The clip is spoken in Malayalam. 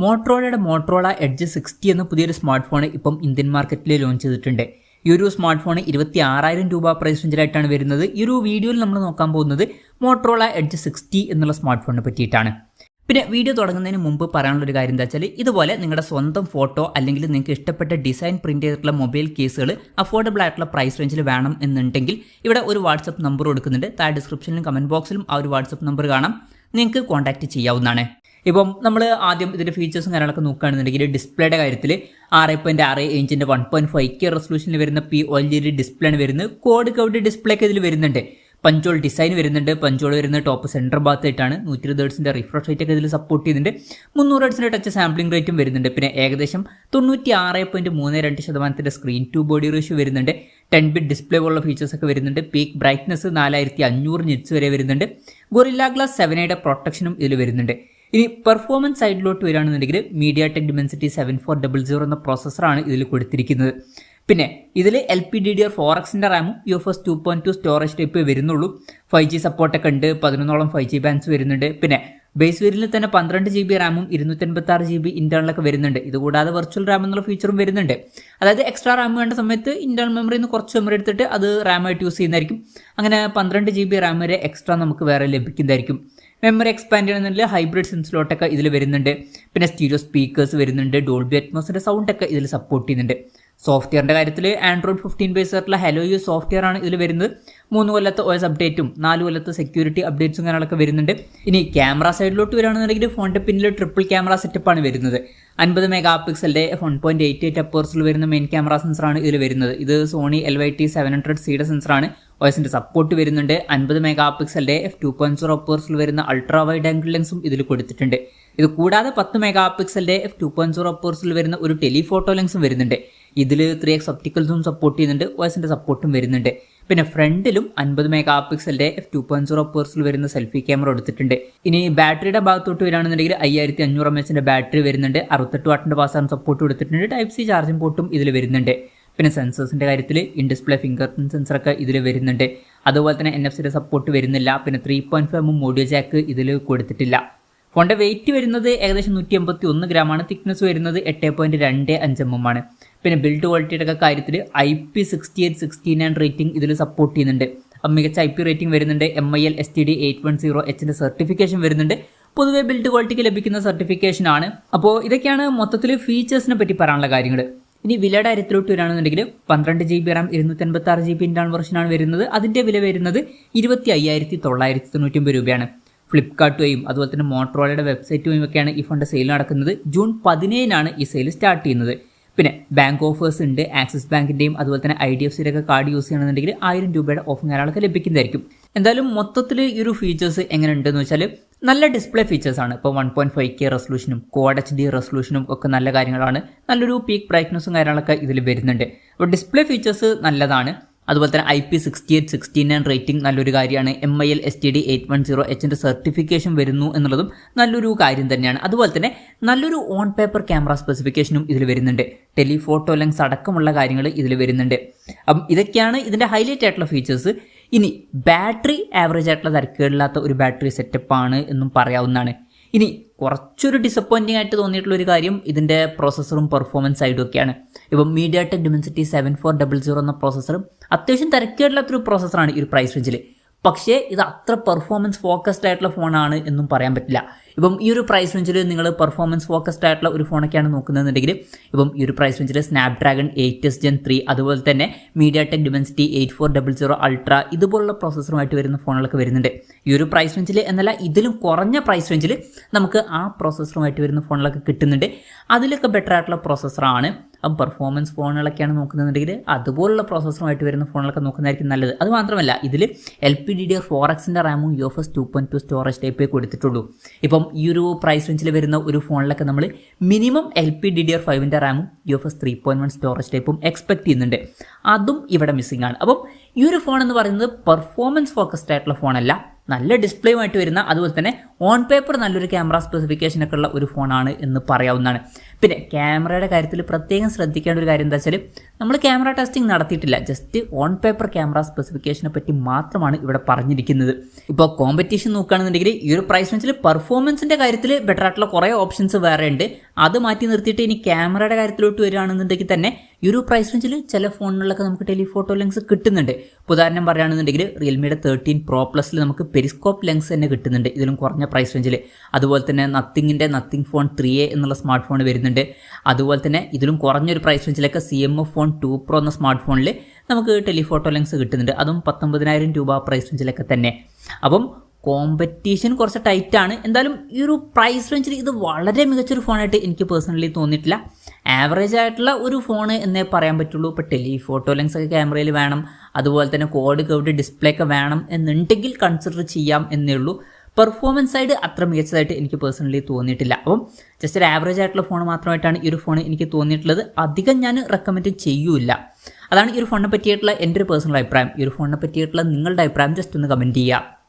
മോട്ടറോള എഡ്ജ് 60 എന്ന പുതിയൊരു സ്മാർട്ട് ഫോൺ ഇപ്പം ഇന്ത്യൻ മാർക്കറ്റിൽ ലോഞ്ച് ചെയ്തിട്ടുണ്ട്. ഈ ഒരു സ്മാർട്ട് ഫോൺ 26,000 രൂപ പ്രൈസ് റേഞ്ചിലായിട്ടാണ് വരുന്നത്. ഈ ഒരു വീഡിയോയിൽ നമ്മൾ നോക്കാൻ പോകുന്നത് മോട്ടറോള എഡ്ജ് 60 എന്നുള്ള സ്മാർട്ട് ഫോണിനെ പറ്റിയിട്ടാണ്. പിന്നെ വീഡിയോ തുടങ്ങുന്നതിന് മുമ്പ് പറയാനുള്ളൊരു കാര്യം എന്താ വെച്ചാൽ, ഇതുപോലെ നിങ്ങളുടെ സ്വന്തം ഫോട്ടോ അല്ലെങ്കിൽ നിങ്ങൾക്ക് ഇഷ്ടപ്പെട്ട ഡിസൈൻ പ്രിന്റ് ചെയ്തിട്ടുള്ള മൊബൈൽ കേസുകൾ അഫോർഡബിൾ ആയിട്ടുള്ള പ്രൈസ് റേഞ്ചിൽ വേണം എന്നുണ്ടെങ്കിൽ ഇവിടെ ഒരു വാട്സപ്പ് നമ്പർ കൊടുക്കുന്നുണ്ട്. താഴെ ഡിസ്ക്രിപ്ഷനിലും കമന്റ് ബോക്സിലും ആ ഒരു വാട്സപ്പ് നമ്പർ കാണാം, നിങ്ങൾക്ക് കോൺടാക്ട് ചെയ്യാവുന്നതാണ്. ഇപ്പം നമ്മൾ ആദ്യം ഇതിൻ്റെ ഫീച്ചേഴ്സും കാര്യങ്ങളൊക്കെ നോക്കുകയാണെന്നുണ്ടെങ്കിൽ ഡിസ്പ്ലേയുടെ കാര്യത്തിൽ 6.6 ഇഞ്ചിൻ്റെ 1.5K റെസൊല്യൂഷനിൽ വരുന്ന OLED ഡിസ്പ്ലേ ആണ് വരുന്നത്. കോഡ് കൗഡ് ഡിസ്പ്ലേ ഒക്കെ ഇതിൽ വരുന്നുണ്ട്. പഞ്ചോൾ ഡിസൈൻ വരുന്നുണ്ട്. പഞ്ചോൾ വരുന്ന ടോപ്പ് സെൻറ്റർ ഭാഗത്തായിട്ടാണ്. 120 ഹെർട്സിൻ്റെ റിഫ്രഷ് റേറ്റ് ഒക്കെ ഇതിൽ സപ്പോർട്ട് ചെയ്യുന്നുണ്ട്. 300 ഹെർട്സിൻ്റെ ടച്ച് സാമ്പിളിംഗ് റേറ്റും വരുന്നുണ്ട്. പിന്നെ ഏകദേശം 96.32% സ്ക്രീൻ ടു ബോഡി റേഷ്യോ വരുന്നുണ്ട്. 10-bit ഡിസ്പ്ലേ പോലുള്ള ഫീച്ചേഴ്സ് ഒക്കെ വരുന്നുണ്ട്. പീക്ക് ബ്രൈറ്റ്നസ് 4500 നിറ്റ്സ് വരെ വരുന്നുണ്ട്. ഗൊറില്ല ഗ്ലാസ് 7യുടെ പ്രൊട്ടക്ഷനും ഇതിൽ വരുന്നുണ്ട്. ഇനി പെർഫോമൻസ് സൈഡിലോട്ട് വരികയാണെന്നുണ്ടെങ്കിൽ MediaTek Dimensity 7400 എന്ന പ്രോസസ്സറാണ് ഇതിൽ കൊടുത്തിരിക്കുന്നത്. പിന്നെ ഇതിൽ LPDDR4Xന്റെ റാമും UFS 2.2 സ്റ്റോറേജ് ടൈപ്പ് വരുന്നുള്ളൂ. 5G സപ്പോർട്ടൊക്കെ ഉണ്ട്. 11ഓളം 5G ബാൻഡ്സ് വരുന്നുണ്ട്. പിന്നെ ബേസ് വേരിയന്റിൽ തന്നെ 12 GB റാമും 256 GB ഇന്റേണലൊക്കെ വരുന്നുണ്ട്. ഇതുകൂടാതെ വെർച്വൽ റാം എന്നുള്ള ഫീച്ചറും വരുന്നുണ്ട്. അതായത് എക്സ്ട്രാ റാം വേണ്ട സമയത്ത് ഇന്റേണൽ മെമ്മറിയിൽ നിന്ന് കുറച്ച് മെമ്മറി എടുത്തിട്ട് അത് റാമായിട്ട് യൂസ് ചെയ്യുന്നതായിരിക്കും. അങ്ങനെ 12 GB റാം വരെ എക്സ്ട്രാ നമുക്ക് വേറെ ലഭിക്കുന്നതായിരിക്കും. മെമ്മറി എക്സ്പാൻഡ് ചെയ്യണമെന്നുണ്ടെങ്കിൽ ഹൈബ്രിഡ് സിൻസിലോട്ടൊക്കെ ഇതിൽ വരുന്നുണ്ട്. പിന്നെ സ്റ്റീരിയോ സ്പീക്കേഴ്സ് വരുന്നുണ്ട്. ഡോൾബി അറ്റ്മോസിന്റെ സൗണ്ടൊക്കെ ഇതിൽ സപ്പോർട്ട് ചെയ്യുന്നുണ്ട്. സോഫ്റ്റ്വെയറിന്റെ കാര്യത്തിൽ ആൻഡ്രോയിഡ് 15 ബേസ് ആയിട്ടുള്ള HelloU സോഫ്റ്റ്വെയർ ആണ് ഇതിൽ വരുന്നത്. 3 കൊല്ലത്തെ OS അപ്ഡേറ്റും 4 കൊല്ലത്തെ സെക്യൂരിറ്റി അപ്ഡേറ്റ്സും കാര്യങ്ങളൊക്കെ വരുന്നുണ്ട്. ഇനി ക്യാമറ സൈഡിലോട്ട് വരികയാണെന്നുണ്ടെങ്കിൽ ഫോണിന്റെ പിന്നിൽ ട്രിപ്പിൾ ക്യാമറ സെറ്റപ്പാണ് വരുന്നത്. 50 മെഗാ പിക്സലിന്റെ 1.88 അപ്പേഴ്സിൽ വരുന്ന മെയിൻ ക്യാമറ സെൻസറാണ് ഇതിൽ വരുന്നത്. ഇത് സോണി LYT700Cയുടെ സെൻസറാണ്. OSന്റെ സപ്പോർട്ട് വരുന്നുണ്ട്. 50 മെഗാ പിക്സലിന്റെ f2.0 അപ്പേഴ്സിൽ വരുന്ന അൾട്രാ വൈഡ് ആംഗിൾ ലെൻസും ഇതിൽ കൊടുത്തിട്ടുണ്ട്. ഇത് കൂടാതെ 10 മെഗാ പിക്സലിന്റെ f2.0 അപ്പേഴ്സിൽ വരുന്ന ഒരു ടെലിഫോട്ടോ ലെൻസും വരുന്നുണ്ട്. ഇതിൽ 3x ഒപ്റ്റിക്കൽ സൂം സപ്പോർട്ട് ചെയ്യുന്നുണ്ട്. OSന്റെ സപ്പോർട്ടും വരുന്നുണ്ട്. പിന്നെ ഫ്രണ്ടിലും 50 മെഗാ പിക്സലിന്റെ f2.0 അപ്പേഴ്സിൽ വരുന്ന സെൽഫി ക്യാമറ എടുത്തിട്ടുണ്ട്. ഇനി ബാറ്ററിയുടെ ഭാഗത്തോട്ട് വരികയാണെന്നുണ്ടെങ്കിൽ 5500 mAh ബാറ്ററി വരുന്നുണ്ട്. 68 വാട്ടിന്റെ ഫാസ്റ്റ് സപ്പോർട്ട് കൊടുത്തിട്ടുണ്ട്. Type-C ചാർജിംഗ് പോർട്ടും ഇതിൽ വരുന്നുണ്ട്. പിന്നെ സെൻസേഴ്സിന്റെ കാര്യത്തിൽ ഇൻ ഡിസ്പ്ലേ ഫിംഗർ പ്രിന്റ് സെൻസറൊക്കെ ഇതിൽ വരുന്നുണ്ട്. അതുപോലെ തന്നെ NFC-യുടെ സപ്പോർട്ട് വരുന്നില്ല. പിന്നെ 3.5mm ഓഡിയോ ജാക്ക് ഇതിൽ കൊടുത്തിട്ടില്ല. ഫോണിന്റെ വെയിറ്റ് വരുന്നത് ഏകദേശം 181 ഗ്രാമാണ്. തിക്നെസ് വരുന്നത് 8.25 ആണ്. പിന്നെ ബിൽഡ് ക്വാളിറ്റിയുടെ ഒക്കെ കാര്യത്തിൽ IP6869 റേറ്റിംഗ് ഇതിൽ സപ്പോർട്ട് ചെയ്യുന്നുണ്ട്. മികച്ച IP റേറ്റിംഗ് വരുന്നുണ്ട്. MIL STD 810Hന്റെ സർട്ടിഫിക്കേഷൻ വരുന്നുണ്ട്. പൊതുവെ ബിൽഡ് ക്വാളിറ്റിക്ക് ലഭിക്കുന്ന സർട്ടിഫിക്കേഷൻ ആണ്. അപ്പോൾ ഇതൊക്കെയാണ് മൊത്തത്തിൽ ഫീച്ചേഴ്സിനെ പറ്റി പറയാനുള്ള കാര്യങ്ങൾ. ഇനി വിലയുടെ കാര്യത്തിലോട്ട് വരികയാണെന്നുണ്ടെങ്കിൽ 12 GB റാം 256 GB ഇന്റേണൽ വെർഷനാണ് വരുന്നത്. അതിന്റെ വില വരുന്നത് 25,999 രൂപയാണ്. ഫ്ലിപ്കാർട്ട് വഴിയും അതുപോലെ തന്നെ മോട്ടറോളയുടെ വെബ്സൈറ്റ് വഴിയും ഒക്കെയാണ് ഈ ഫോണിന്റെ സെയിൽ നടക്കുന്നത്. ജൂൺ 17 ഈ സെയിൽ സ്റ്റാർട്ട് ചെയ്യുന്നത്. പിന്നെ ബാങ്ക് ഓഫേഴ്സ് ഉണ്ട്. ആക്സിസ് ബാങ്കിന്റെയും അതുപോലെ തന്നെ IDFCയുടെ ഒക്കെ കാർഡ് യൂസ് ചെയ്യണമെന്നുണ്ടെങ്കിൽ 1000 രൂപയുടെ ഓഫും കാര്യങ്ങളൊക്കെ ലഭിക്കുന്നതായിരിക്കും. എന്തായാലും മൊത്തത്തിൽ ഈ ഒരു ഫീച്ചേഴ്സ് എങ്ങനെ ഉണ്ടെന്ന് വെച്ചാൽ നല്ല ഡിസ്പ്ലേ ഫീച്ചേഴ്സ് ആണ്. ഇപ്പോൾ 1.5K റെസൊല്യൂഷനും Quad HD റെസൊല്യൂഷനും ഒക്കെ നല്ല കാര്യങ്ങളാണ്. നല്ലൊരു പീക്ക് ബ്രൈറ്റ്നസും കാര്യങ്ങളൊക്കെ ഇതിൽ വരുന്നുണ്ട്. അപ്പോൾ ഡിസ്പ്ലേ ഫീച്ചേഴ്സ് നല്ലതാണ്. അതുപോലെ തന്നെ IP6869 റേറ്റിംഗ് നല്ലൊരു കാര്യമാണ്. MIL STD 810Hന്റെ സർട്ടിഫിക്കേഷൻ വരുന്നു എന്നുള്ളതും നല്ലൊരു കാര്യം തന്നെയാണ്. അതുപോലെ തന്നെ നല്ലൊരു ഓൺ പേപ്പർ ക്യാമറ സ്പെസിഫിക്കേഷനും ഇതിൽ വരുന്നുണ്ട്. ടെലിഫോട്ടോ ലെൻസ് അടക്കമുള്ള കാര്യങ്ങൾ ഇതിൽ വരുന്നുണ്ട്. അപ്പം ഇതൊക്കെയാണ് ഇതിൻ്റെ ഹൈലൈറ്റ് ആയിട്ടുള്ള ഫീച്ചേഴ്സ്. ഇനി ബാറ്ററി ആവറേജ് ആയിട്ടുള്ള തരക്കേടില്ലാത്ത ഒരു ബാറ്ററി സെറ്റപ്പാണ് എന്നും പറയാവുന്നതാണ്. ഇനി കുറച്ചൊരു ഡിസപ്പോയിൻറ്റിംഗ് ആയിട്ട് തോന്നിയിട്ടുള്ള ഒരു കാര്യം ഇതിൻ്റെ പ്രോസസ്സറും പെർഫോമൻസ് സൈഡും ഒക്കെയാണ്. ഇപ്പം MediaTek Dimensity 7400 എന്ന പ്രോസസ്സറും അത്യാവശ്യം തരക്കേടില്ലാത്തൊരു പ്രോസസ്സറാണ് ഈ ഒരു പ്രൈസ് റേഞ്ചിൽ. പക്ഷേ ഇത് അത്ര പെർഫോമൻസ് ഫോക്കസ്ഡ് ആയിട്ടുള്ള ഫോണാണ് എന്നും പറയാൻ പറ്റില്ല. ഇപ്പം ഈ ഒരു പ്രൈസ് റേഞ്ചിൽ നിങ്ങൾ പെർഫോമൻസ് ഫോക്കസ്ഡ് ആയിട്ടുള്ള ഒരു ഫോണൊക്കെയാണ് നോക്കുന്നതെന്നുണ്ടെങ്കിൽ ഇപ്പം ഈ ഒരു പ്രൈസ് റേഞ്ചിൽ സ്നാപ്ഡ്രാഗൺ 8S Gen 3 അതുപോലെ തന്നെ MediaTek Dimensity 8400 Ultra ഇതുപോലുള്ള പ്രോസസ്സറുമായിട്ട് വരുന്ന ഫോണുകളൊക്കെ വരുന്നുണ്ട്. ഈ ഒരു പ്രൈസ് റേഞ്ചിൽ എന്നല്ല, ഇതിലും കുറഞ്ഞ പ്രൈസ് റേഞ്ചിൽ നമുക്ക് ആ പ്രോസസ്സറുമായിട്ട് വരുന്ന ഫോണുകളൊക്കെ കിട്ടുന്നുണ്ട്. അതിലൊക്കെ ബെറ്റർ ആയിട്ടുള്ള പ്രോസസ്സറാണ്. അപ്പം പെർഫോമൻസ് ഫോണുകളൊക്കെയാണ് നോക്കുന്നതെന്നുണ്ടെങ്കിൽ അതുപോലുള്ള പ്രോസസ്സറുമായിട്ട് വരുന്ന ഫോണുകളൊക്കെ നോക്കുന്നതായിരിക്കും നല്ലത്. അത് മാത്രമല്ല ഇതിൽ LPDDR4Xന്റെ റാമും UFS 2.2 സ്റ്റോറേജ് ടൈപ്പേ കൊടുത്തിട്ടുള്ളൂ. ഇപ്പം ഈ ഒരു പ്രൈസ് റേഞ്ചിൽ വരുന്ന ഒരു ഫോണിലൊക്കെ നമ്മൾ മിനിമം LPDDR5ന്റെ റാമും UFS 3.1 സ്റ്റോറേജ് ടൈപ്പും എക്സ്പെക്ട് ചെയ്യുന്നുണ്ട്. അതും ഇവിടെ മിസ്സിംഗ് ആണ്. അപ്പം ഈ ഒരു ഫോൺ എന്ന് പറയുന്നത് പെർഫോമൻസ് ഫോക്കസ്ഡ് ആയിട്ടുള്ള ഫോണല്ല, നല്ല ഡിസ്പ്ലേയുമായിട്ട് വരുന്ന അതുപോലെ തന്നെ ഓൺ പേപ്പർ നല്ലൊരു ക്യാമറ സ്പെസിഫിക്കേഷനൊക്കെ ഉള്ള ഒരു ഫോണാണ് എന്ന് പറയാവുന്നതാണ്. പിന്നെ ക്യാമറയുടെ കാര്യത്തിൽ പ്രത്യേകം ശ്രദ്ധിക്കേണ്ട ഒരു കാര്യം എന്താ വെച്ചാൽ നമ്മൾ ക്യാമറ ടെസ്റ്റിംഗ് നടത്തിയിട്ടില്ല, ജസ്റ്റ് ഓൺ പേപ്പർ ക്യാമറ സ്പെസിഫിക്കേഷനെ പറ്റി മാത്രമാണ് ഇവിടെ പറഞ്ഞിരിക്കുന്നത്. ഇപ്പോൾ കോമ്പറ്റീഷൻ നോക്കുകയാണെന്നുണ്ടെങ്കിൽ ഈ ഒരു പ്രൈസ് റേഞ്ചിൽ പെർഫോമൻസിൻ്റെ കാര്യത്തിൽ ബെറ്റർ ആയിട്ടുള്ള കുറേ ഓപ്ഷൻസ് വേറെ ഉണ്ട്. അത് മാറ്റി നിർത്തിയിട്ട് ഇനി ക്യാമറയുടെ കാര്യത്തിലോട്ട് വരികയാണെന്നുണ്ടെങ്കിൽ തന്നെ ഈ ഒരു പ്രൈസ് റേഞ്ചിൽ ചില ഫോണുകളിലൊക്കെ നമുക്ക് ടെലിഫോട്ടോ ലെൻസ് കിട്ടുന്നുണ്ട്. ഉദാഹരണം പറയുകയാണെന്നുണ്ടെങ്കിൽ റിയൽമിയുടെ 13 Pro Plusൽ നമുക്ക് പെരിസ്കോപ്പ് ലെൻസ് തന്നെ കിട്ടുന്നുണ്ട് ഇതിലും കുറഞ്ഞ പ്രൈസ് റേഞ്ചിൽ. അതുപോലെ തന്നെ നത്തിങ് ഫോൺ 3A എന്നുള്ള സ്മാർട്ട് ഫോൺ വരുന്നുണ്ട്. അതുപോലെ തന്നെ ഇതിലും കുറഞ്ഞൊരു പ്രൈസ് റേഞ്ചിലൊക്കെ CMF ഫോൺ 2 Pro എന്ന സ്മാർട്ട് ഫോണിൽ നമുക്ക് ടെലിഫോട്ടോ ലെൻസ് കിട്ടുന്നുണ്ട്, അതും 19,000 രൂപ പ്രൈസ് റേഞ്ചിലൊക്കെ തന്നെ. അപ്പം കോമ്പറ്റീഷൻ കുറച്ച് ടൈറ്റാണ്. എന്തായാലും ഈ ഒരു പ്രൈസ് റേഞ്ചിൽ ഇത് വളരെ മികച്ചൊരു ഫോണായിട്ട് എനിക്ക് പേഴ്സണലി തോന്നിയിട്ടില്ല. ആവറേജ് ആയിട്ടുള്ള ഒരു ഫോൺ എന്നേ പറയാൻ പറ്റുള്ളൂ. ഇപ്പോൾ ടെലിഫോട്ടോ ലെൻസ് ഒക്കെ ക്യാമറയിൽ വേണം, അതുപോലെ തന്നെ കോഡ് കർവ്ഡ് ഡിസ്പ്ലേ ഒക്കെ വേണം എന്നുണ്ടെങ്കിൽ കൺസിഡർ ചെയ്യാം എന്നേ ഉള്ളൂ. പെർഫോമൻസ് സൈഡ് അത്ര മികച്ചതായിട്ട് എനിക്ക് പേഴ്സണലി തോന്നിയിട്ടില്ല. അപ്പം ജസ്റ്റ് ഒരു ആവറേജ് ആയിട്ടുള്ള ഫോൺ മാത്രമായിട്ടാണ് ഈ ഒരു ഫോൺ എനിക്ക് തോന്നിയിട്ടുള്ളത്. അധികം ഞാൻ റെക്കമെൻഡ് ചെയ്യൂല. അതാണ് ഈ ഒരു ഫോണിനെ പറ്റിയിട്ടുള്ള എൻ്റെ ഒരു പേഴ്സണൽ അഭിപ്രായം. ഈ ഒരു ഫോണിനെ പറ്റിയിട്ടുള്ള നിങ്ങളുടെ അഭിപ്രായം ജസ്റ്റ് ഒന്ന് കമൻറ്റ് ചെയ്യുക.